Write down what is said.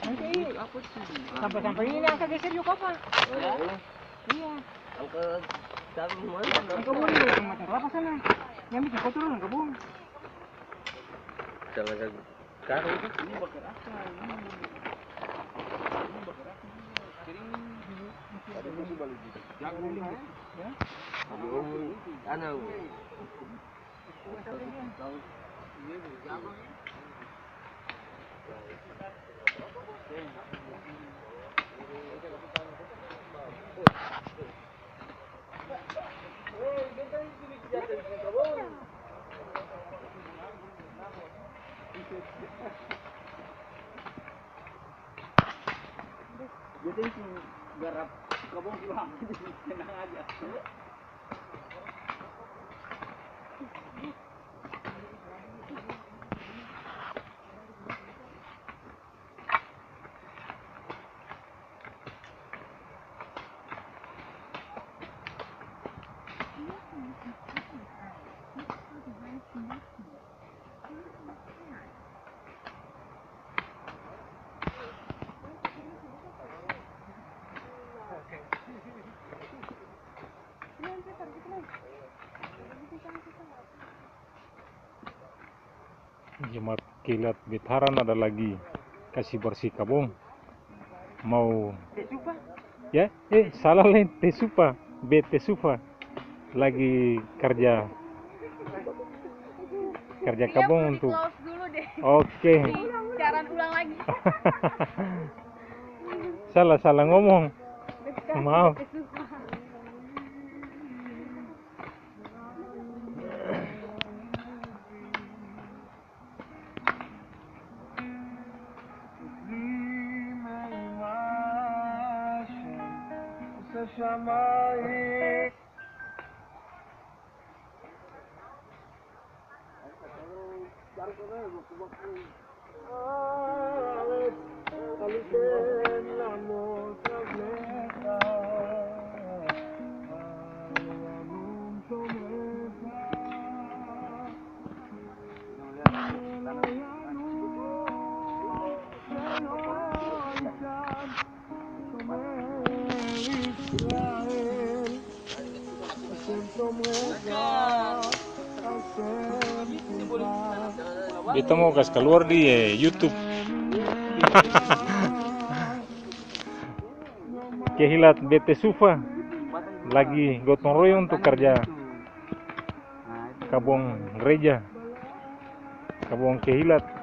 Nanti sampai ini angka geser juga apa? Iya. Angka dalam mana? Angka bung itu yang macam apa sana? Yang bisa kau turun angka bung. Jangan sekarang itu. Ini bakar apa? Ini bakar apa? Kering dulu. Ada masih balik gitu. Jagung ya? Anu. Jadi garap kabung pulang, tenang aja. Jemaat kilat Betaran ada lagi kasih bersih kabung. Mau ya? Salah lain Tesupa, Tesupa lagi kerja kabung untuk. Dulu deh. Oke. Jangan ulang lagi. salah ngomong. Maaf. Kita mau kasih keluar di YouTube. Kehilat BT Sufa lagi gotong royong untuk kerja kabung gereja, kabung kehilat.